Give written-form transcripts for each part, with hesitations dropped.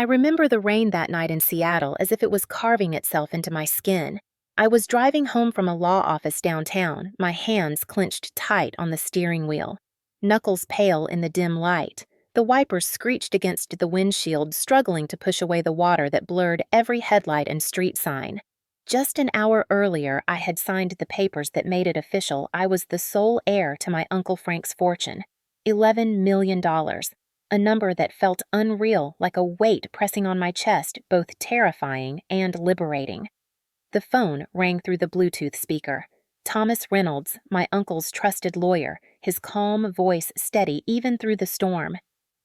remember the rain that night in Seattle as if it was carving itself into my skin. I was driving home from a law office downtown, my hands clenched tight on the steering wheel, knuckles pale in the dim light. The wipers screeched against the windshield, struggling to push away the water that blurred every headlight and street sign. Just an hour earlier, I had signed the papers that made it official I was the sole heir to my Uncle Frank's fortune. $11 million. A number that felt unreal, like a weight pressing on my chest, both terrifying and liberating. The phone rang through the Bluetooth speaker. Thomas Reynolds, my uncle's trusted lawyer, his calm voice steady even through the storm.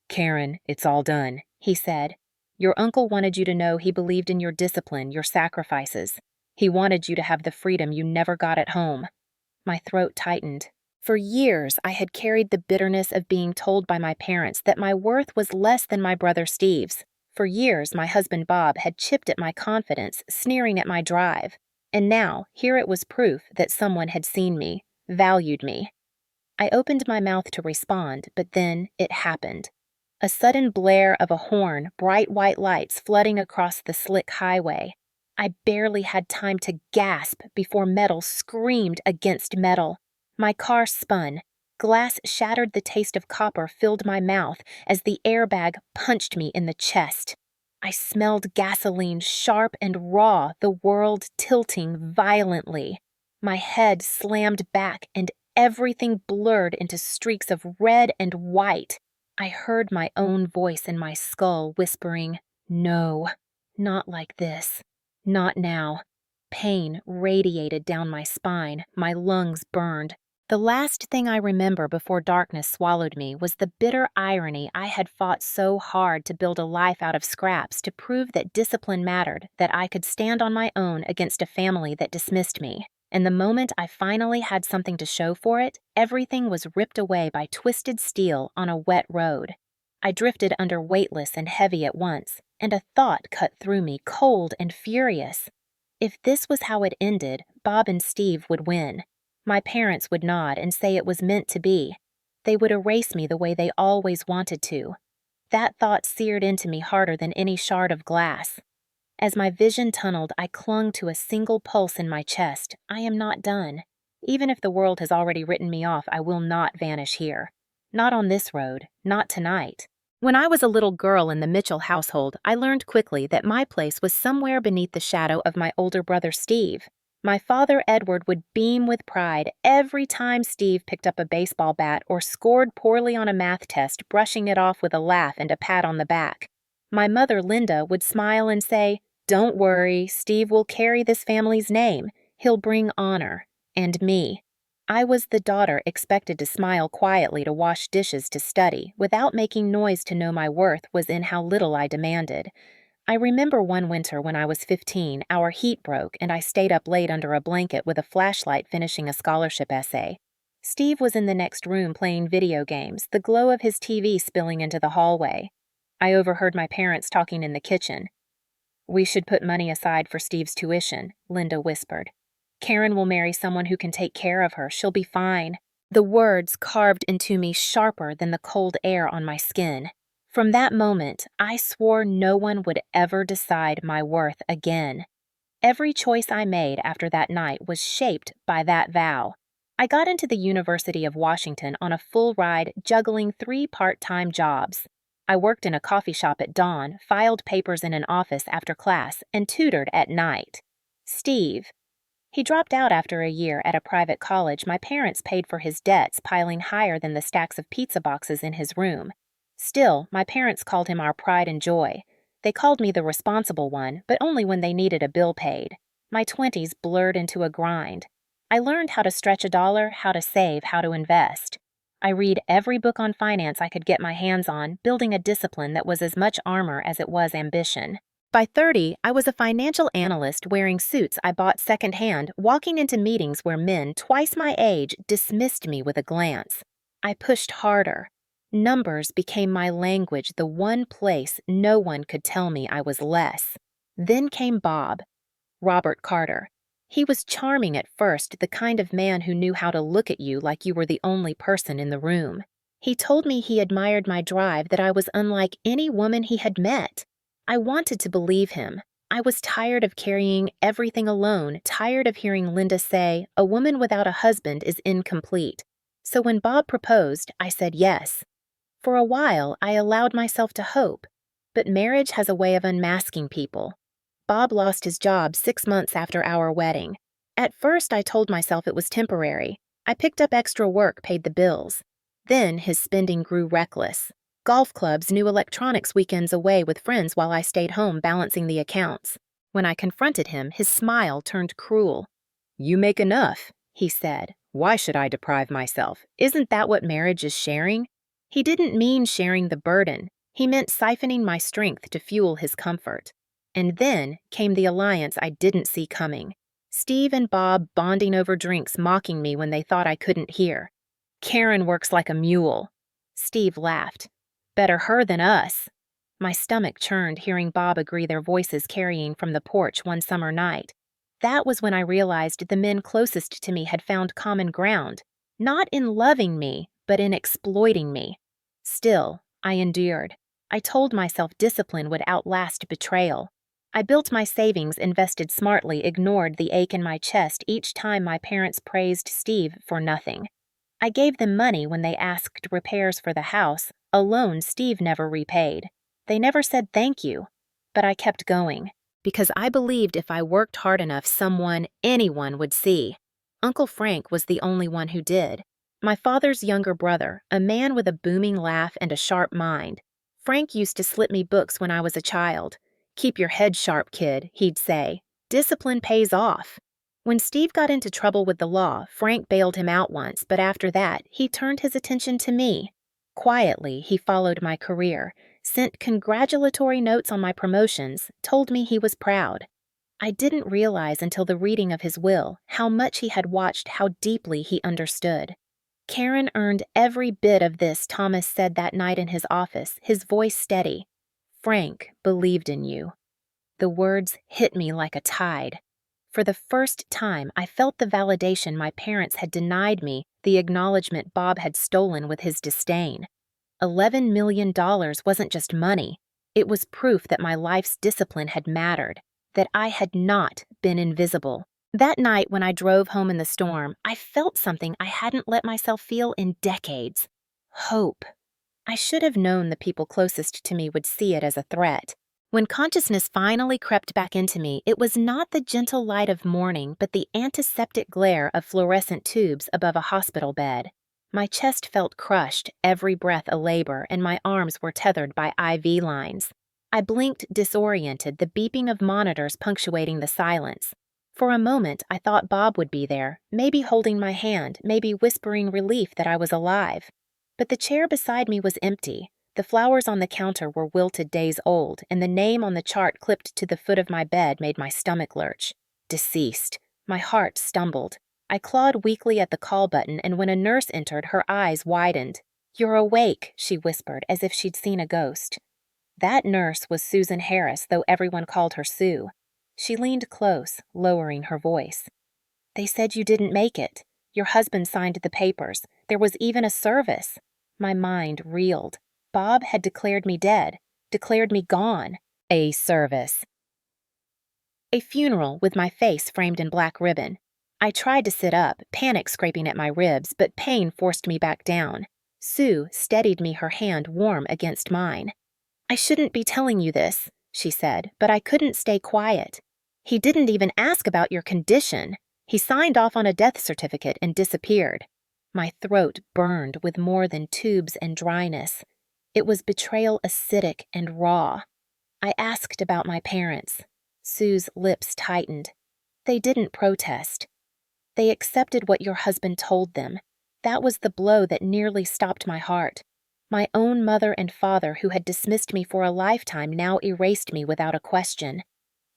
"Karen, it's all done," he said. "Your uncle wanted you to know he believed in your discipline, your sacrifices. He wanted you to have the freedom you never got at home." My throat tightened. For years, I had carried the bitterness of being told by my parents that my worth was less than my brother Steve's. For years, my husband Bob had chipped at my confidence, sneering at my drive. And now, here it was proof that someone had seen me, valued me. I opened my mouth to respond, but then it happened. A sudden blare of a horn, bright white lights flooding across the slick highway. I barely had time to gasp before metal screamed against metal. My car spun. Glass shattered, the taste of copper filled my mouth as the airbag punched me in the chest. I smelled gasoline sharp and raw, the world tilting violently. My head slammed back and everything blurred into streaks of red and white. I heard my own voice in my skull whispering, "No, not like this. Not now." Pain radiated down my spine, my lungs burned. The last thing I remember before darkness swallowed me was the bitter irony I had fought so hard to build a life out of scraps to prove that discipline mattered, that I could stand on my own against a family that dismissed me. And the moment I finally had something to show for it, everything was ripped away by twisted steel on a wet road. I drifted under weightless and heavy at once, and a thought cut through me, cold and furious. If this was how it ended, Bob and Steve would win. My parents would nod and say it was meant to be. They would erase me the way they always wanted to. That thought seared into me harder than any shard of glass. As my vision tunneled, I clung to a single pulse in my chest. I am not done. Even if the world has already written me off, I will not vanish here. Not on this road. Not tonight. When I was a little girl in the Mitchell household, I learned quickly that my place was somewhere beneath the shadow of my older brother Steve. My father, Edward, would beam with pride every time Steve picked up a baseball bat or scored poorly on a math test, brushing it off with a laugh and a pat on the back. My mother, Linda, would smile and say, "Don't worry, Steve will carry this family's name. He'll bring honor." And me. I was the daughter expected to smile quietly, to wash dishes, to study, without making noise. To know my worth was in how little I demanded. I remember one winter when I was 15, our heat broke and I stayed up late under a blanket with a flashlight finishing a scholarship essay. Steve was in the next room playing video games, the glow of his TV spilling into the hallway. I overheard my parents talking in the kitchen. "We should put money aside for Steve's tuition," Linda whispered. "Karen will marry someone who can take care of her. She'll be fine." The words carved into me sharper than the cold air on my skin. From that moment, I swore no one would ever decide my worth again. Every choice I made after that night was shaped by that vow. I got into the University of Washington on a full ride, juggling 3 part-time jobs. I worked in a coffee shop at dawn, filed papers in an office after class, and tutored at night. Steve. He dropped out after a year at a private college. My parents paid for his debts, piling higher than the stacks of pizza boxes in his room. Still, my parents called him our pride and joy. They called me the responsible one, but only when they needed a bill paid. My 20s blurred into a grind. I learned how to stretch a dollar, how to save, how to invest. I read every book on finance I could get my hands on, building a discipline that was as much armor as it was ambition. By 30, I was a financial analyst wearing suits I bought secondhand, walking into meetings where men twice my age dismissed me with a glance. I pushed harder. Numbers became my language, the one place no one could tell me I was less. Then came Bob. Robert Carter. He was charming at first, the kind of man who knew how to look at you like you were the only person in the room. He told me he admired my drive, that I was unlike any woman he had met. I wanted to believe him. I was tired of carrying everything alone, tired of hearing Linda say, a woman without a husband is incomplete. So when Bob proposed, I said yes. For a while, I allowed myself to hope. But marriage has a way of unmasking people. Bob lost his job 6 months after our wedding. At first, I told myself it was temporary. I picked up extra work, paid the bills. Then his spending grew reckless. Golf clubs, new electronics weekends away with friends while I stayed home balancing the accounts. When I confronted him, his smile turned cruel. "You make enough," he said. "Why should I deprive myself? Isn't that what marriage is, sharing?" He didn't mean sharing the burden. He meant siphoning my strength to fuel his comfort. And then came the alliance I didn't see coming. Steve and Bob bonding over drinks, mocking me when they thought I couldn't hear. "Karen works like a mule." Steve laughed. "Better her than us." My stomach churned hearing Bob agree, their voices carrying from the porch one summer night. That was when I realized the men closest to me had found common ground, not in loving me, but in exploiting me. Still, I endured. I told myself discipline would outlast betrayal. I built my savings, invested smartly, ignored the ache in my chest each time my parents praised Steve for nothing. I gave them money when they asked repairs for the house, a loan Steve never repaid. They never said thank you, but I kept going, because I believed if I worked hard enough, anyone would see. Uncle Frank was the only one who did. My father's younger brother, a man with a booming laugh and a sharp mind. Frank used to slip me books when I was a child. "Keep your head sharp, kid," he'd say. "Discipline pays off." When Steve got into trouble with the law, Frank bailed him out once, but after that, he turned his attention to me. Quietly, he followed my career, sent congratulatory notes on my promotions, told me he was proud. I didn't realize until the reading of his will how much he had watched, how deeply he understood. "Karen earned every bit of this," Thomas said that night in his office, his voice steady. "Frank believed in you." The words hit me like a tide. For the first time, I felt the validation my parents had denied me, the acknowledgement Bob had stolen with his disdain. $11 million wasn't just money. It was proof that my life's discipline had mattered, that I had not been invisible. That night when I drove home in the storm, I felt something I hadn't let myself feel in decades. Hope. I should have known the people closest to me would see it as a threat. When consciousness finally crept back into me, it was not the gentle light of morning, but the antiseptic glare of fluorescent tubes above a hospital bed. My chest felt crushed, every breath a labor, and my arms were tethered by IV lines. I blinked disoriented, the beeping of monitors punctuating the silence. For a moment, I thought Bob would be there, maybe holding my hand, maybe whispering relief that I was alive. But the chair beside me was empty. The flowers on the counter were wilted days old, and the name on the chart clipped to the foot of my bed made my stomach lurch. Deceased. My heart stumbled. I clawed weakly at the call button, and when a nurse entered, her eyes widened. "You're awake," she whispered, as if she'd seen a ghost. That nurse was Susan Harris, though everyone called her Sue. She leaned close, lowering her voice. "They said you didn't make it. Your husband signed the papers. There was even a service." My mind reeled. Bob had declared me dead, declared me gone. A service. A funeral with my face framed in black ribbon. I tried to sit up, panic scraping at my ribs, but pain forced me back down. Sue steadied me, her hand warm against mine. "I shouldn't be telling you this," she said, but I couldn't stay quiet. "He didn't even ask about your condition. He signed off on a death certificate and disappeared." My throat burned with more than tubes and dryness. It was betrayal, acidic and raw. I asked about my parents. Sue's lips tightened. "They didn't protest. They accepted what your husband told them. That was the blow that nearly stopped my heart. My own mother and father, who had dismissed me for a lifetime, now erased me without a question."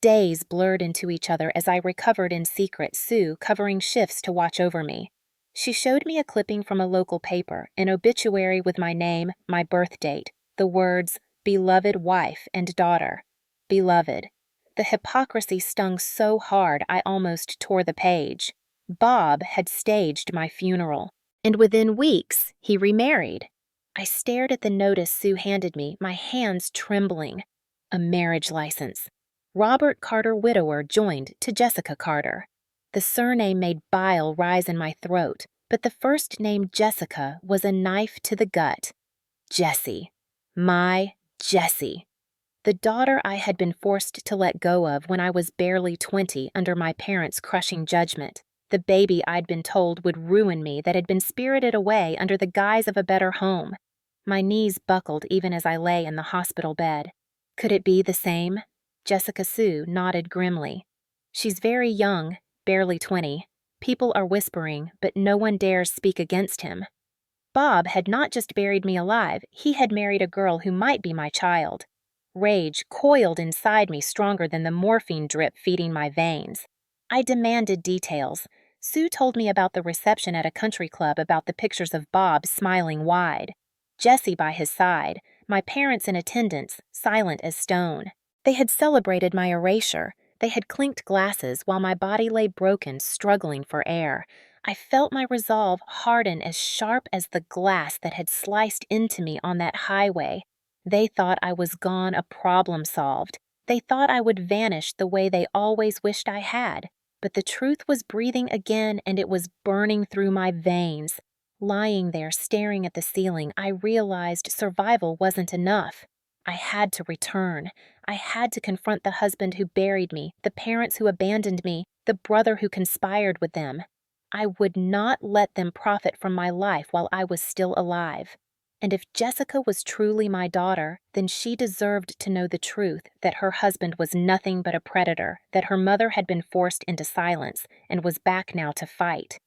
Days blurred into each other as I recovered in secret, Sue covering shifts to watch over me. She showed me a clipping from a local paper, an obituary with my name, my birth date, the words, "beloved wife and daughter." Beloved. The hypocrisy stung so hard I almost tore the page. Bob had staged my funeral, and within weeks he remarried. I stared at the notice Sue handed me, my hands trembling. A marriage license. Robert Carter widower joined to Jessica Carter. The surname made bile rise in my throat, but the first name Jessica was a knife to the gut. Jessie. My Jessie. The daughter I had been forced to let go of when I was barely 20 under my parents' crushing judgment. The baby I'd been told would ruin me that had been spirited away under the guise of a better home. My knees buckled even as I lay in the hospital bed. Could it be the same? Jessica Sue nodded grimly. She's very young, barely 20. People are whispering, but no one dares speak against him. Bob had not just buried me alive, he had married a girl who might be my child. Rage coiled inside me stronger than the morphine drip feeding my veins. I demanded details. Sue told me about the reception at a country club, about the pictures of Bob smiling wide. Jessie by his side, my parents in attendance, silent as stone. They had celebrated my erasure. They had clinked glasses while my body lay broken, struggling for air. I felt my resolve harden as sharp as the glass that had sliced into me on that highway. They thought I was gone, a problem solved. They thought I would vanish the way they always wished I had. But the truth was breathing again, and it was burning through my veins. Lying there, staring at the ceiling, I realized survival wasn't enough. I had to return. I had to confront the husband who buried me, the parents who abandoned me, the brother who conspired with them. I would not let them profit from my life while I was still alive. And if Jessica was truly my daughter, then she deserved to know the truth, that her husband was nothing but a predator, that her mother had been forced into silence and was back now to fight.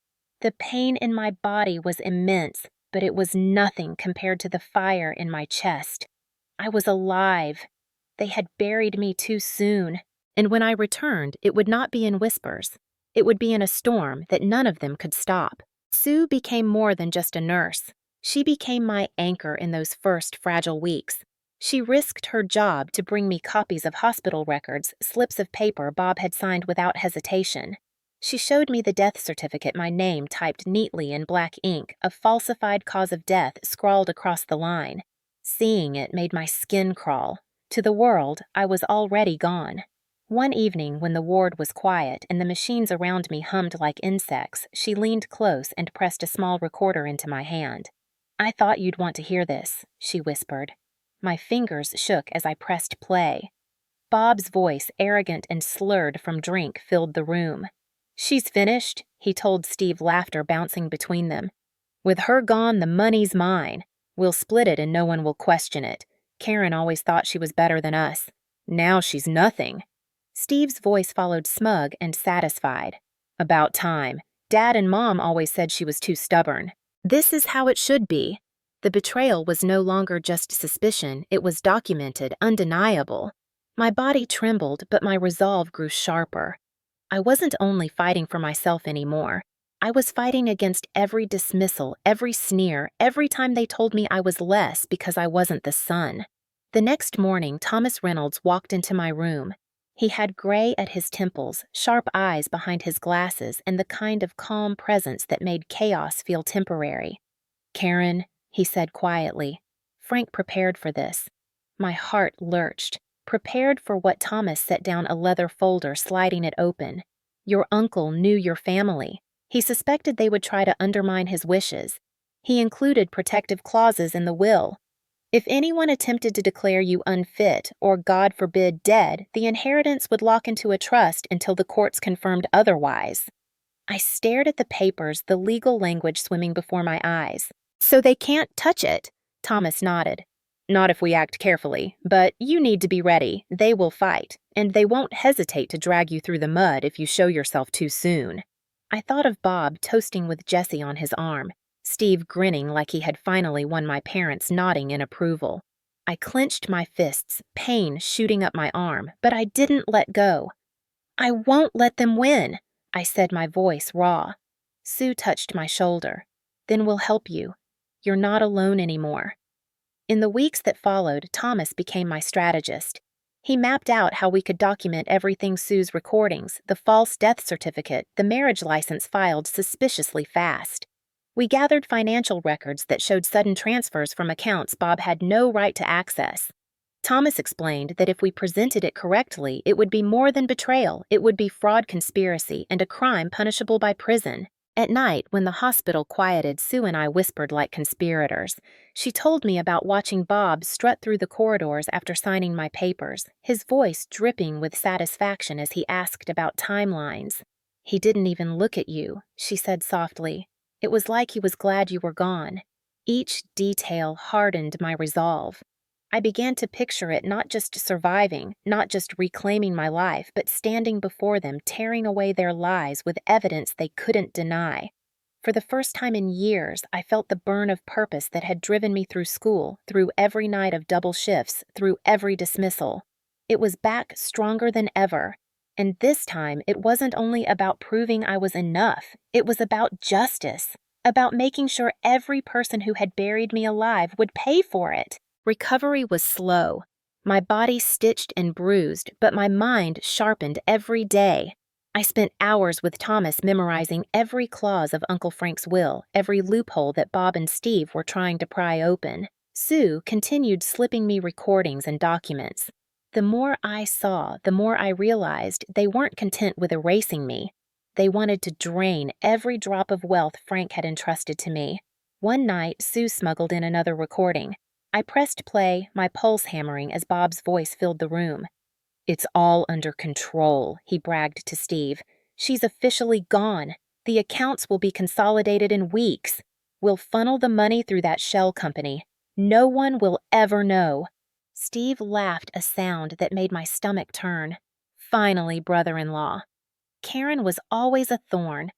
The pain in my body was immense, but it was nothing compared to the fire in my chest. I was alive. They had buried me too soon, and when I returned, it would not be in whispers. It would be in a storm that none of them could stop. Sue became more than just a nurse. She became my anchor in those first fragile weeks. She risked her job to bring me copies of hospital records, slips of paper Bob had signed without hesitation. She showed me the death certificate, my name typed neatly in black ink, a falsified cause of death scrawled across the line. Seeing it made my skin crawl. To the world, I was already gone. One evening, when the ward was quiet and the machines around me hummed like insects, she leaned close and pressed a small recorder into my hand. "I thought you'd want to hear this," she whispered. My fingers shook as I pressed play. Bob's voice, arrogant and slurred from drink, filled the room. "She's finished," he told Steve, laughter bouncing between them. "With her gone, the money's mine. We'll split it and no one will question it. Karen always thought she was better than us. Now she's nothing." Steve's voice followed smug and satisfied. "About time. Dad and Mom always said she was too stubborn. This is how it should be." The betrayal was no longer just suspicion, it was documented, undeniable. My body trembled, but my resolve grew sharper. I wasn't only fighting for myself anymore. I was fighting against every dismissal, every sneer, every time they told me I was less because I wasn't the son. The next morning, Thomas Reynolds walked into my room. He had gray at his temples, sharp eyes behind his glasses, and the kind of calm presence that made chaos feel temporary. "Karen," he said quietly. Frank prepared for this. My heart lurched, prepared for what Thomas set down a leather folder, sliding it open. "Your uncle knew your family. He suspected they would try to undermine his wishes. He included protective clauses in the will. If anyone attempted to declare you unfit, or God forbid dead, the inheritance would lock into a trust until the courts confirmed otherwise." I stared at the papers, the legal language swimming before my eyes. "So they can't touch it?" Thomas nodded. "Not if we act carefully, but you need to be ready. They will fight, and they won't hesitate to drag you through the mud if you show yourself too soon." I thought of Bob toasting with Jessie on his arm, Steve grinning like he had finally won, my parents nodding in approval. I clenched my fists, pain shooting up my arm, but I didn't let go. "I won't let them win," I said, my voice raw. Sue touched my shoulder. "Then we'll help you. You're not alone anymore." In the weeks that followed, Thomas became my strategist. He mapped out how we could document everything: Sue's recordings, the false death certificate, the marriage license filed suspiciously fast. We gathered financial records that showed sudden transfers from accounts Bob had no right to access. Thomas explained that if we presented it correctly, it would be more than betrayal, it would be fraud conspiracy and a crime punishable by prison. At night, when the hospital quieted, Sue and I whispered like conspirators. She told me about watching Bob strut through the corridors after signing my papers, his voice dripping with satisfaction as he asked about timelines. "He didn't even look at you," she said softly. "It was like he was glad you were gone." Each detail hardened my resolve. I began to picture it not just surviving, not just reclaiming my life, but standing before them, tearing away their lies with evidence they couldn't deny. For the first time in years, I felt the burn of purpose that had driven me through school, through every night of double shifts, through every dismissal. It was back stronger than ever. And this time, it wasn't only about proving I was enough. It was about justice, about making sure every person who had buried me alive would pay for it. Recovery was slow. My body stitched and bruised, but my mind sharpened every day. I spent hours with Thomas memorizing every clause of Uncle Frank's will, every loophole that Bob and Steve were trying to pry open. Sue continued slipping me recordings and documents. The more I saw, the more I realized they weren't content with erasing me. They wanted to drain every drop of wealth Frank had entrusted to me. One night, Sue smuggled in another recording. I pressed play, my pulse hammering as Bob's voice filled the room. "It's all under control," he bragged to Steve. "She's officially gone. The accounts will be consolidated in weeks. We'll funnel the money through that shell company. No one will ever know." Steve laughed a sound that made my stomach turn. Finally, brother-in-law. Karen was always a thorn.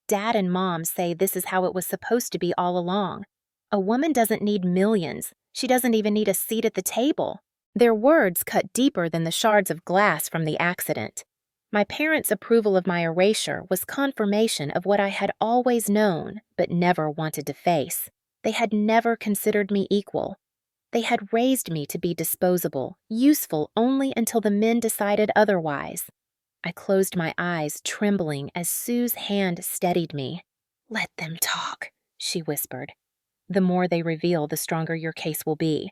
Dad and Mom say this is how it was supposed to be all along. A woman doesn't need millions. She doesn't even need a seat at the table. Their words cut deeper than the shards of glass from the accident. My parents' approval of my erasure was confirmation of what I had always known, but never wanted to face. They had never considered me equal. They had raised me to be disposable, useful only until the men decided otherwise. I closed my eyes, trembling as Sue's hand steadied me. "Let them talk," she whispered. "The more they reveal, the stronger your case will be."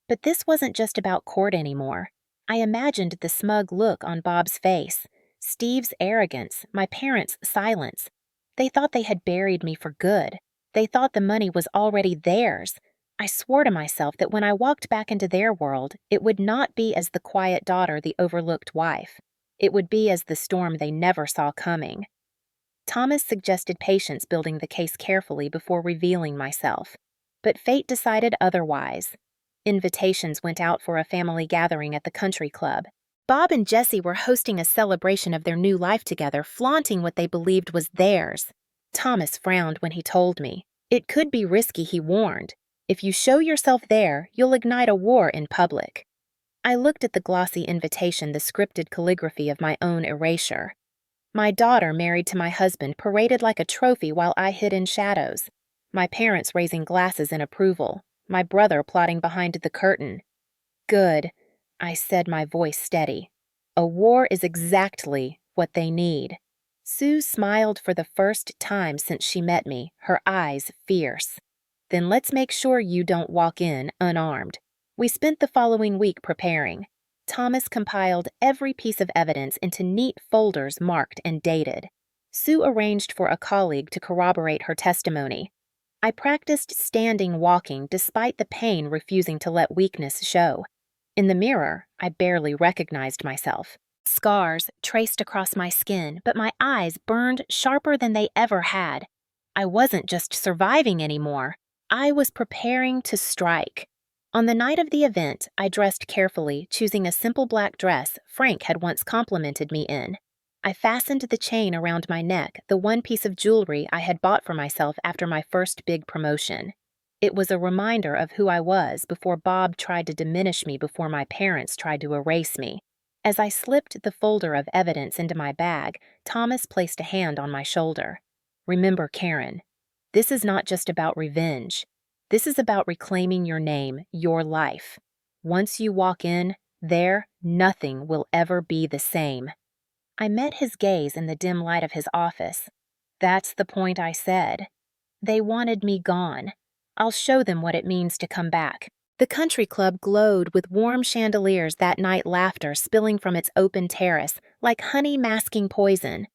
But this wasn't just about court anymore. I imagined the smug look on Bob's face, Steve's arrogance, my parents' silence. They thought they had buried me for good. They thought the money was already theirs. I swore to myself that when I walked back into their world, it would not be as the quiet daughter, the overlooked wife. It would be as the storm they never saw coming. Thomas suggested patience, building the case carefully before revealing myself. But fate decided otherwise. Invitations went out for a family gathering at the country club. Bob and Jesse were hosting a celebration of their new life together, flaunting what they believed was theirs. Thomas frowned when he told me. It could be risky, he warned. If you show yourself there, you'll ignite a war in public. I looked at the glossy invitation, the scripted calligraphy of my own erasure. My daughter, married to my husband, paraded like a trophy while I hid in shadows. My parents raising glasses in approval. My brother plotting behind the curtain. "Good," I said, my voice steady. "A war is exactly what they need." Sue smiled for the first time since she met me, her eyes fierce. "Then let's make sure you don't walk in unarmed." We spent the following week preparing. Thomas compiled every piece of evidence into neat folders marked and dated. Sue arranged for a colleague to corroborate her testimony. I practiced standing walking despite the pain refusing to let weakness show. In the mirror, I barely recognized myself. Scars traced across my skin, but my eyes burned sharper than they ever had. I wasn't just surviving anymore. I was preparing to strike. On the night of the event, I dressed carefully, choosing a simple black dress Frank had once complimented me in. I fastened the chain around my neck, the one piece of jewelry I had bought for myself after my first big promotion. It was a reminder of who I was before Bob tried to diminish me, before my parents tried to erase me. As I slipped the folder of evidence into my bag, Thomas placed a hand on my shoulder. "Remember, Karen, this is not just about revenge. This is about reclaiming your name, your life. Once you walk in, there, nothing will ever be the same." I met his gaze in the dim light of his office. "That's the point," I said. "They wanted me gone. I'll show them what it means to come back." The The country club glowed with warm chandeliers that night, laughter spilling from its open terrace like honey masking poison.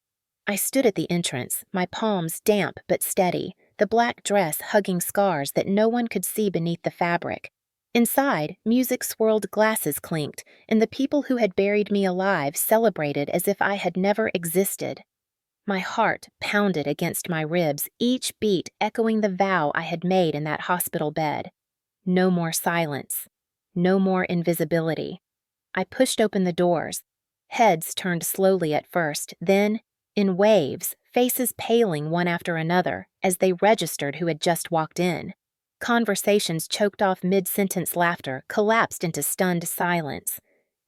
I stood at the entrance, my palms damp but steady, the black dress hugging scars that no one could see beneath the fabric. Inside, music swirled, glasses clinked, and the people who had buried me alive celebrated as if I had never existed. My heart pounded against my ribs, each beat echoing the vow I had made in that hospital bed. No more silence. No more invisibility. I pushed open the doors. Heads turned slowly at first, then, in waves, faces paling one after another as they registered who had just walked in. Conversations choked off mid-sentence laughter, collapsed into stunned silence.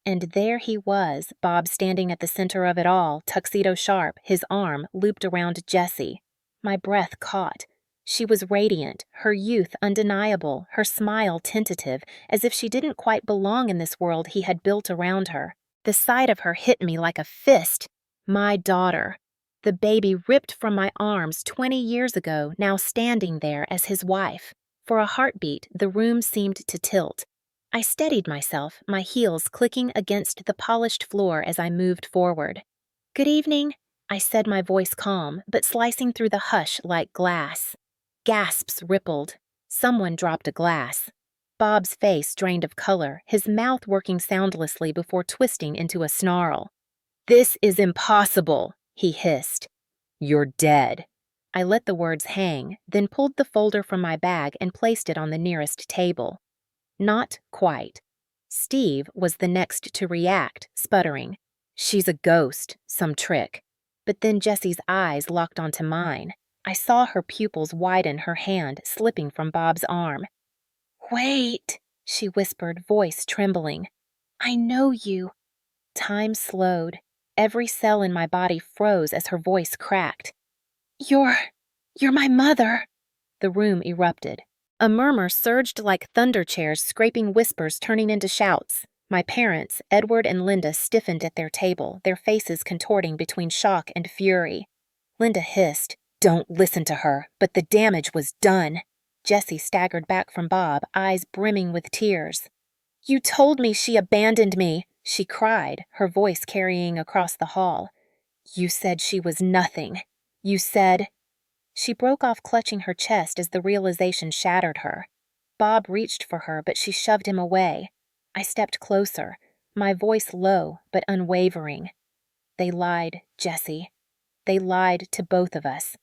And there he was, Bob standing at the center of it all, tuxedo sharp, his arm looped around Jessie. My breath caught. She was radiant, her youth undeniable, her smile tentative, as if she didn't quite belong in this world he had built around her. The sight of her hit me like a fist. My daughter. The baby ripped from my arms 20 years ago, now standing there as his wife. For a heartbeat, the room seemed to tilt. I steadied myself, my heels clicking against the polished floor as I moved forward. "Good evening," I said, my voice calm, but slicing through the hush like glass. Gasps rippled. Someone dropped a glass. Bob's face drained of color, his mouth working soundlessly before twisting into a snarl. "This is impossible," he hissed. "You're dead." I let the words hang, then pulled the folder from my bag and placed it on the nearest table. Not quite. Steve was the next to react, sputtering. "She's a ghost, some trick." But then Jessie's eyes locked onto mine. I saw her pupils widen, her hand slipping from Bob's arm. "Wait," she whispered, voice trembling. "I know you." Time slowed. Every cell in my body froze as her voice cracked. You're my mother." The room erupted. A murmur surged like thunder chairs, scraping whispers turning into shouts. My parents, Edward and Linda, stiffened at their table, their faces contorting between shock and fury. Linda hissed, "Don't listen to her," but the damage was done. Jessie staggered back from Bob, eyes brimming with tears. "You told me she abandoned me," she cried, her voice carrying across the hall. "You said she was nothing. You said—" She broke off, clutching her chest as the realization shattered her. Bob reached for her, but she shoved him away. I stepped closer, my voice low but unwavering. "They lied, Jessie. They lied to both of us.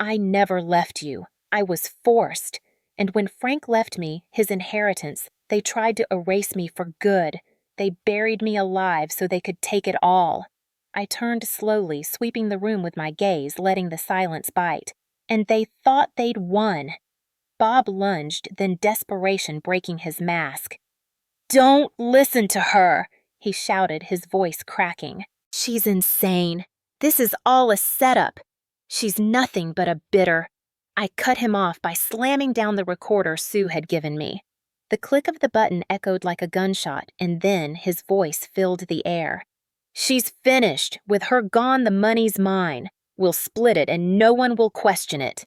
I never left you. I was forced. And when Frank left me, his inheritance, they tried to erase me for good. They buried me alive so they could take it all." I turned slowly, sweeping the room with my gaze, letting the silence bite. And they thought they'd won. Bob lunged, then desperation breaking his mask. "Don't listen to her," he shouted, his voice cracking. "She's insane. This is all a setup. She's nothing but a bitter." I cut him off by slamming down the recorder Sue had given me. The click of the button echoed like a gunshot, and then his voice filled the air. "She's finished. With her gone, the money's mine. We'll split it and no one will question it."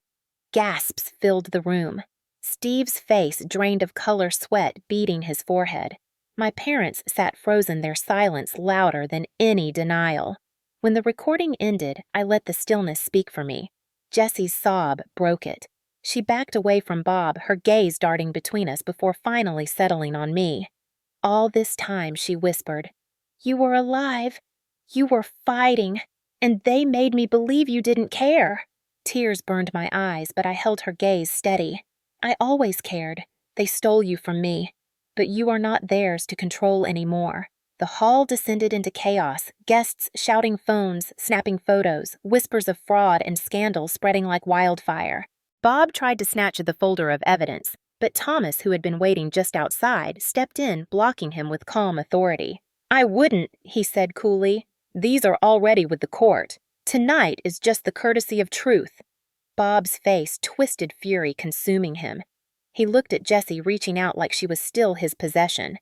Gasps filled the room. Steve's face drained of color, sweat beading his forehead. My parents sat frozen, their silence louder than any denial. When the recording ended, I let the stillness speak for me. Jessie's sob broke it. She backed away from Bob, her gaze darting between us before finally settling on me. "All this time," she whispered, "you were alive. You were fighting. And they made me believe you didn't care." Tears burned my eyes, but I held her gaze steady. "I always cared. They stole you from me. But you are not theirs to control anymore." The hall descended into chaos, guests shouting, phones, snapping photos, whispers of fraud and scandal spreading like wildfire. Bob tried to snatch the folder of evidence, but Thomas, who had been waiting just outside, stepped in, blocking him with calm authority. "I wouldn't," he said coolly. "These are already with the court. Tonight is just the courtesy of truth." Bob's face, twisted fury consuming him. He looked at Jessie, reaching out like she was still his possession.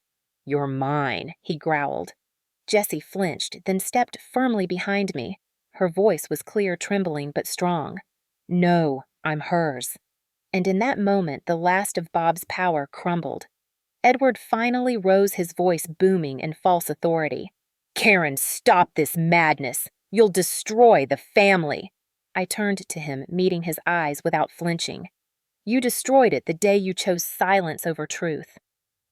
"You're mine," he growled. Jessie flinched, then stepped firmly behind me. Her voice was clear, trembling, but strong. "No, I'm hers." And in that moment, the last of Bob's power crumbled. Edward finally rose, his voice booming in false authority. "Karen, stop this madness! You'll destroy the family!" I turned to him, meeting his eyes without flinching. "You destroyed it the day you chose silence over truth.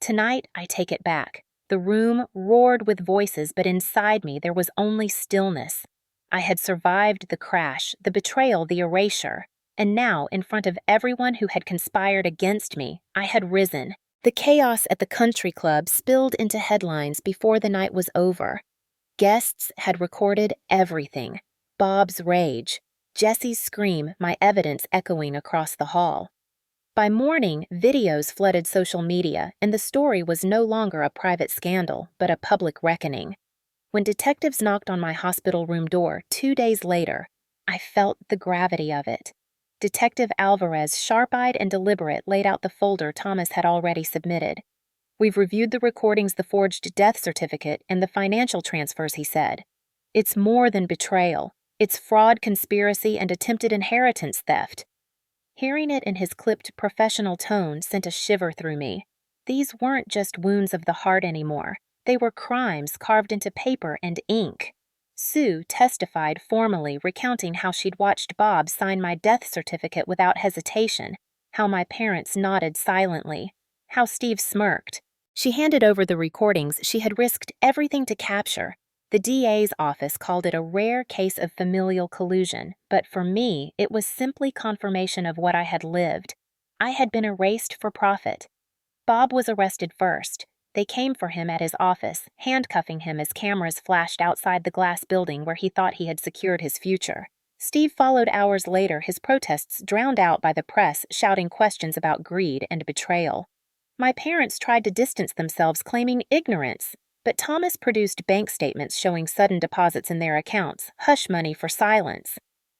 Tonight, I take it back. The room roared with voices, but inside me there was only stillness. I had survived the crash, the betrayal, the erasure, and now, in front of everyone who had conspired against me, I had risen. The chaos at the country club spilled into headlines before the night was over. Guests had recorded everything. Bob's rage, Jesse's scream, my evidence echoing across the hall. By morning, videos flooded social media, and the story was no longer a private scandal, but a public reckoning. When detectives knocked on my hospital room door 2 days later, I felt the gravity of it. Detective Alvarez, sharp-eyed and deliberate, laid out the folder Thomas had already submitted. "We've reviewed the recordings, the forged death certificate, and the financial transfers," he said. "It's more than betrayal. It's fraud, conspiracy, and attempted inheritance theft." Hearing it in his clipped, professional tone sent a shiver through me. These weren't just wounds of the heart anymore. They were crimes carved into paper and ink. Sue testified formally, recounting how she'd watched Bob sign my death certificate without hesitation, how my parents nodded silently, how Steve smirked. She handed over the recordings she had risked everything to capture. The DA's office called it a rare case of familial collusion, but for me, it was simply confirmation of what I had lived. I had been erased for profit. Bob was arrested first. They came for him at his office, handcuffing him as cameras flashed outside the glass building where he thought he had secured his future. Steve followed hours later, his protests drowned out by the press shouting questions about greed and betrayal. My parents tried to distance themselves, claiming ignorance. But Thomas produced bank statements showing sudden deposits in their accounts, hush money for silence.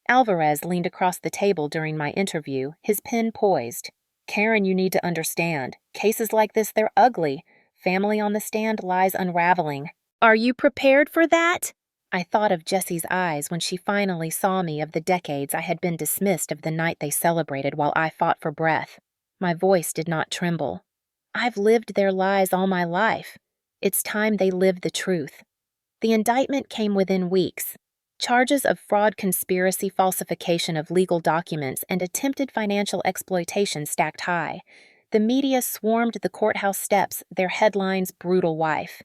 Alvarez leaned across the table during my interview, his pen poised. "Karen, you need to understand. Cases like this, they're ugly. Family on the stand, lies unraveling." "Are you prepared for that?" I thought of Jessie's eyes when she finally saw me, of the decades I had been dismissed, of the night they celebrated while I fought for breath. My voice did not tremble. "I've lived their lies all my life. It's time they live the truth." The indictment came within weeks. Charges of fraud, conspiracy, falsification of legal documents, and attempted financial exploitation stacked high. The media swarmed the courthouse steps, their headlines: "Brutal wife."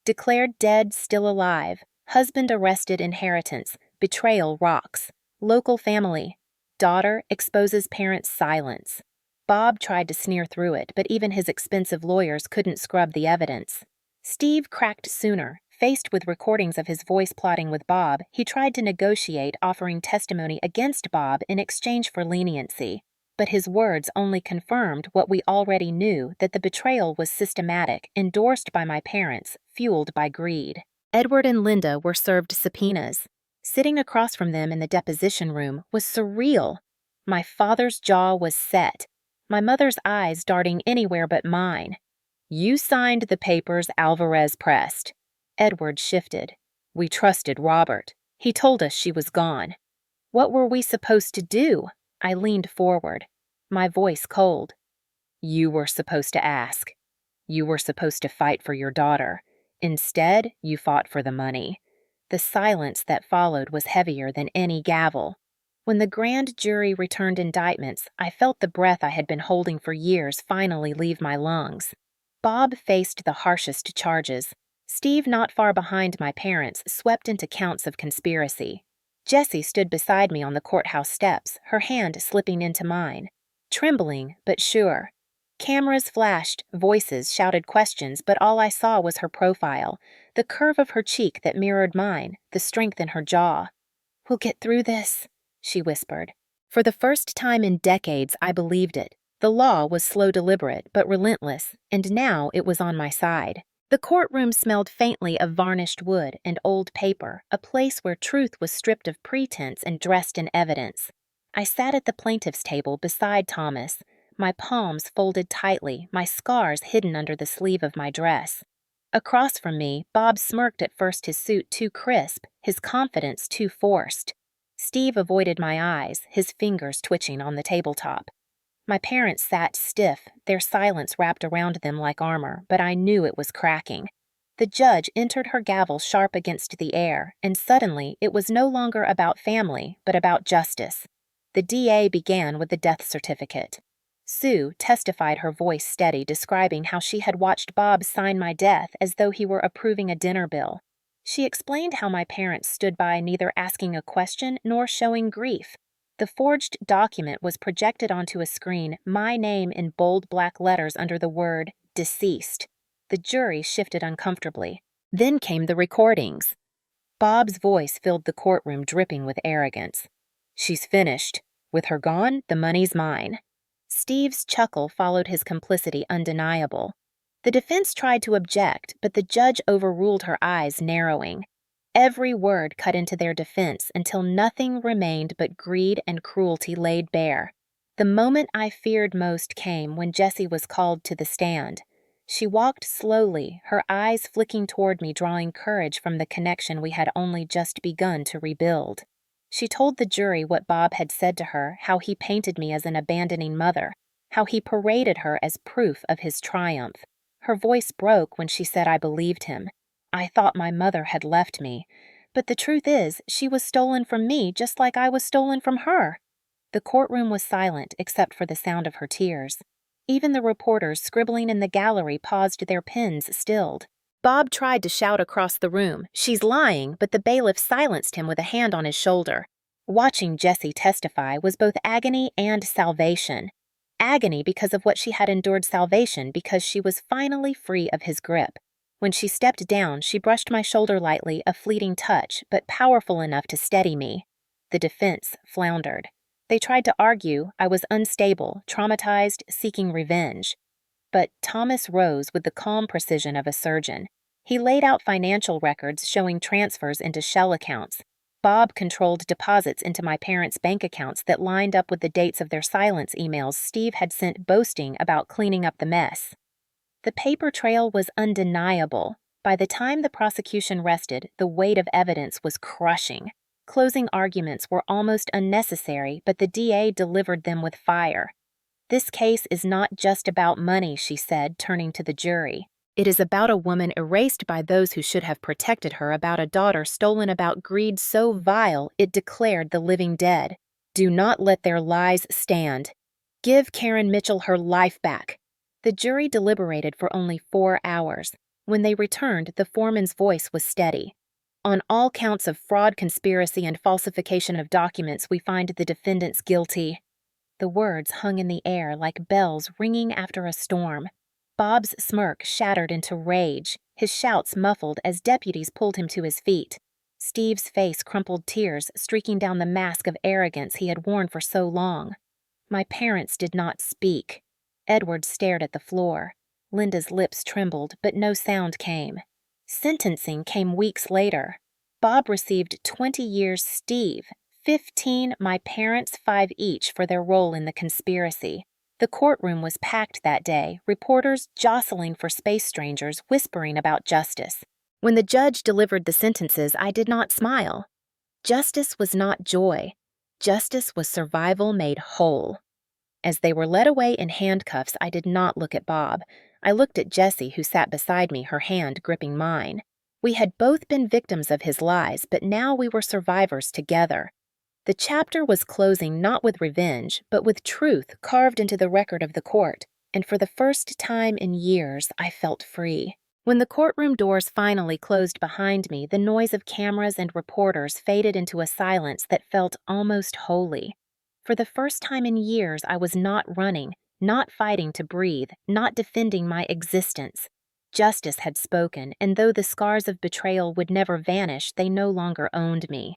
Declared dead, still alive. Husband arrested, inheritance. Betrayal rocks. Local family. Daughter exposes parents' silence. Bob tried to sneer through it, but even his expensive lawyers couldn't scrub the evidence. Steve cracked sooner. Faced with recordings of his voice plotting with Bob, he tried to negotiate, offering testimony against Bob in exchange for leniency. But his words only confirmed what we already knew, that the betrayal was systematic, endorsed by my parents, fueled by greed. Edward and Linda were served subpoenas. Sitting across from them in the deposition room was surreal. My father's jaw was set, my mother's eyes darting anywhere but mine. "You signed the papers Alvarez pressed." Edward shifted. "We trusted Robert. He told us she was gone." "What were we supposed to do?" I leaned forward, my voice cold. "You were supposed to ask. You were supposed to fight for your daughter. Instead, you fought for the money." The silence that followed was heavier than any gavel. When the grand jury returned indictments, I felt the breath I had been holding for years finally leave my lungs. Bob faced the harshest charges. Steve, not far behind my parents, swept into counts of conspiracy. Jessie stood beside me on the courthouse steps, her hand slipping into mine. Trembling, but sure. Cameras flashed, voices shouted questions, but all I saw was her profile, the curve of her cheek that mirrored mine, the strength in her jaw. "We'll get through this," she whispered. For the first time in decades, I believed it. The law was slow, deliberate, but relentless, and now it was on my side. The courtroom smelled faintly of varnished wood and old paper, a place where truth was stripped of pretense and dressed in evidence. I sat at the plaintiff's table beside Thomas, my palms folded tightly, my scars hidden under the sleeve of my dress. Across from me, Bob smirked, at first his suit too crisp, his confidence too forced. Steve avoided my eyes, his fingers twitching on the tabletop. My parents sat stiff, their silence wrapped around them like armor, but I knew it was cracking. The judge entered her gavel sharp against the air, and suddenly it was no longer about family, but about justice. The DA began with the death certificate. Sue testified, her voice steady, describing how she had watched Bob sign my death as though he were approving a dinner bill. She explained how my parents stood by, neither asking a question nor showing grief. The forged document was projected onto a screen, my name in bold black letters under the word deceased. The jury shifted uncomfortably. Then came the recordings. Bob's voice filled the courtroom, dripping with arrogance. "She's finished. With her gone, the money's mine." Steve's chuckle followed his complicity, undeniable. The defense tried to object, but the judge overruled, her eyes narrowing. Every word cut into their defense until nothing remained but greed and cruelty laid bare. The moment I feared most came when Jessie was called to the stand. She walked slowly, her eyes flicking toward me, drawing courage from the connection we had only just begun to rebuild. She told the jury what Bob had said to her, how he painted me as an abandoning mother, how he paraded her as proof of his triumph. Her voice broke when she said I believed him. I thought my mother had left me, but the truth is, she was stolen from me just like I was stolen from her. The courtroom was silent except for the sound of her tears. Even the reporters scribbling in the gallery paused, their pens stilled. Bob tried to shout across the room, "She's lying," but the bailiff silenced him with a hand on his shoulder. Watching Jessie testify was both agony and salvation. Agony because of what she had endured, salvation because she was finally free of his grip. When she stepped down, she brushed my shoulder lightly, a fleeting touch, but powerful enough to steady me. The defense floundered. They tried to argue I was unstable, traumatized, seeking revenge. But Thomas rose with the calm precision of a surgeon. He laid out financial records showing transfers into shell accounts. Bob controlled deposits into my parents' bank accounts that lined up with the dates of their silence emails Steve had sent boasting about cleaning up the mess. The paper trail was undeniable. By the time the prosecution rested, the weight of evidence was crushing. Closing arguments were almost unnecessary, but the DA delivered them with fire. "This case is not just about money," she said, turning to the jury. "It is about a woman erased by those who should have protected her, about a daughter stolen, about greed so vile it declared the living dead. Do not let their lies stand. Give Karen Mitchell her life back." The jury deliberated for only 4 hours. When they returned, the foreman's voice was steady. "On all counts of fraud, conspiracy, and falsification of documents, we find the defendants guilty." The words hung in the air like bells ringing after a storm. Bob's smirk shattered into rage, his shouts muffled as deputies pulled him to his feet. Steve's face crumpled, tears streaking down the mask of arrogance he had worn for so long. My parents did not speak. Edward stared at the floor. Linda's lips trembled, but no sound came. Sentencing came weeks later. Bob received 20 years, Steve 15, my parents 5 each for their role in the conspiracy. The courtroom was packed that day, reporters jostling for space strangers, whispering about justice. When the judge delivered the sentences, I did not smile. Justice was not joy. Justice was survival made whole. As they were led away in handcuffs, I did not look at Bob. I looked at Jessie, who sat beside me, her hand gripping mine. We had both been victims of his lies, but now we were survivors together. The chapter was closing not with revenge, but with truth carved into the record of the court, and for the first time in years, I felt free. When the courtroom doors finally closed behind me, the noise of cameras and reporters faded into a silence that felt almost holy. For the first time in years, I was not running, not fighting to breathe, not defending my existence. Justice had spoken, and though the scars of betrayal would never vanish, they no longer owned me.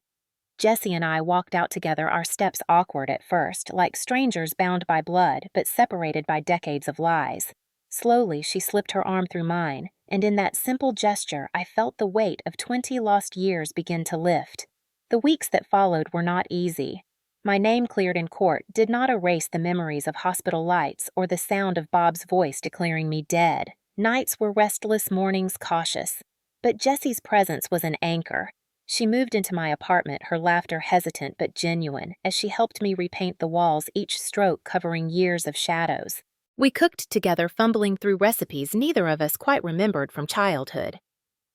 Jessie and I walked out together, our steps awkward at first, like strangers bound by blood, but separated by decades of lies. Slowly, she slipped her arm through mine, and in that simple gesture, I felt the weight of 20 lost years begin to lift. The weeks that followed were not easy. My name cleared in court did not erase the memories of hospital lights or the sound of Bob's voice declaring me dead. Nights were restless, mornings cautious. But Jessie's presence was an anchor. She moved into my apartment, her laughter hesitant but genuine, as she helped me repaint the walls, each stroke covering years of shadows. We cooked together, fumbling through recipes neither of us quite remembered from childhood.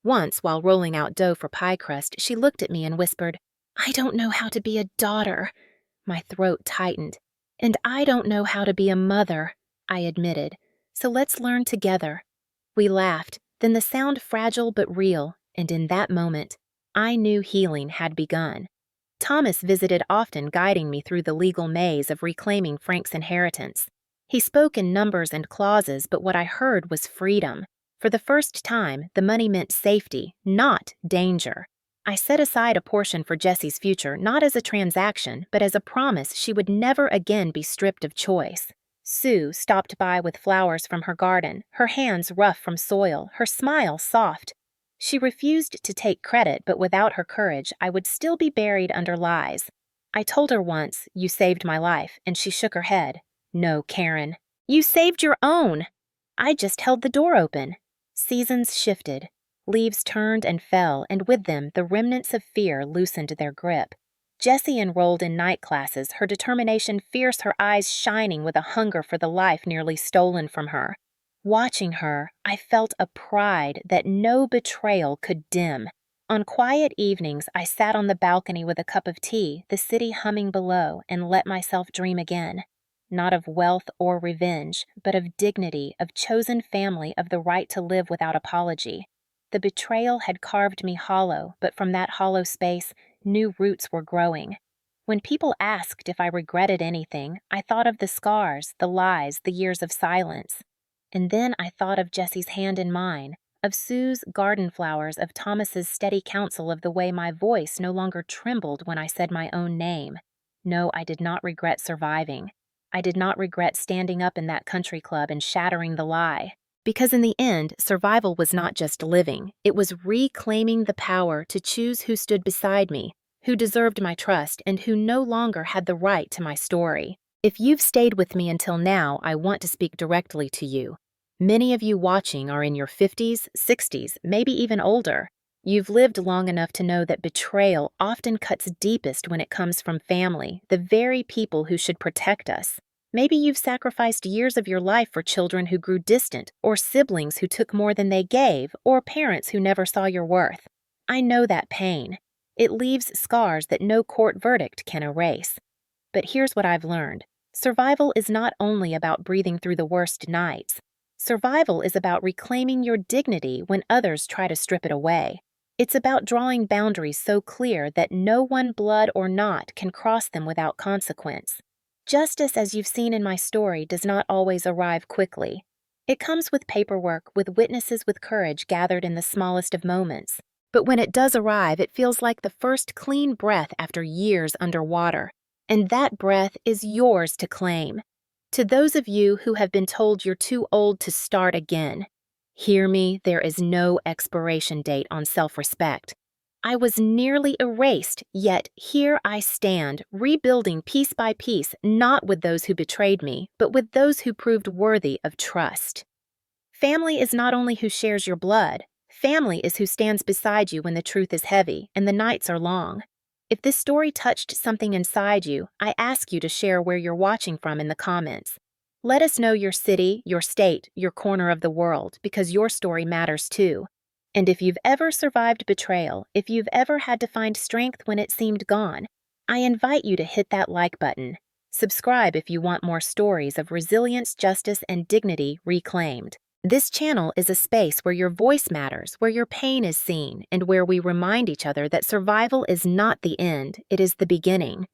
Once, while rolling out dough for pie crust, she looked at me and whispered, "I don't know how to be a daughter." My throat tightened. "And I don't know how to be a mother," I admitted. "So let's learn together." We laughed, then the sound fragile but real, and in that moment, I knew healing had begun. Thomas visited often, guiding me through the legal maze of reclaiming Frank's inheritance. He spoke in numbers and clauses, but what I heard was freedom. For the first time, the money meant safety, not danger. I set aside a portion for Jessie's future, not as a transaction, but as a promise she would never again be stripped of choice. Sue stopped by with flowers from her garden, her hands rough from soil, her smile soft. She refused to take credit, but without her courage, I would still be buried under lies. I told her once, "You saved my life," and she shook her head. "No, Karen. You saved your own." I just held the door open. Seasons shifted. Leaves turned and fell, and with them, the remnants of fear loosened their grip. Jessie enrolled in night classes, her determination fierce, her eyes shining with a hunger for the life nearly stolen from her. Watching her, I felt a pride that no betrayal could dim. On quiet evenings, I sat on the balcony with a cup of tea, the city humming below, and let myself dream again. Not of wealth or revenge, but of dignity, of chosen family, of the right to live without apology. The betrayal had carved me hollow, but from that hollow space, new roots were growing. When people asked if I regretted anything, I thought of the scars, the lies, the years of silence. And then I thought of Jessie's hand in mine, of Sue's garden flowers, of Thomas's steady counsel, of the way my voice no longer trembled when I said my own name. No, I did not regret surviving. I did not regret standing up in that country club and shattering the lie. Because in the end, survival was not just living. It was reclaiming the power to choose who stood beside me, who deserved my trust, and who no longer had the right to my story. If you've stayed with me until now, I want to speak directly to you. Many of you watching are in your 50s, 60s, maybe even older. You've lived long enough to know that betrayal often cuts deepest when it comes from family, the very people who should protect us. Maybe you've sacrificed years of your life for children who grew distant, or siblings who took more than they gave, or parents who never saw your worth. I know that pain. It leaves scars that no court verdict can erase. But here's what I've learned. Survival is not only about breathing through the worst nights. Survival is about reclaiming your dignity when others try to strip it away. It's about drawing boundaries so clear that no one, blood or not, can cross them without consequence. Justice, as you've seen in my story, does not always arrive quickly. It comes with paperwork, with witnesses with courage gathered in the smallest of moments. But when it does arrive, it feels like the first clean breath after years underwater. And that breath is yours to claim. To those of you who have been told you're too old to start again, hear me, there is no expiration date on self-respect. I was nearly erased, yet here I stand, rebuilding piece by piece, not with those who betrayed me, but with those who proved worthy of trust. Family is not only who shares your blood. Family is who stands beside you when the truth is heavy and the nights are long. If this story touched something inside you, I ask you to share where you're watching from in the comments. Let us know your city, your state, your corner of the world, because your story matters too. And if you've ever survived betrayal, if you've ever had to find strength when it seemed gone, I invite you to hit that like button. Subscribe if you want more stories of resilience, justice, and dignity reclaimed. This channel is a space where your voice matters, where your pain is seen, and where we remind each other that survival is not the end, it is the beginning.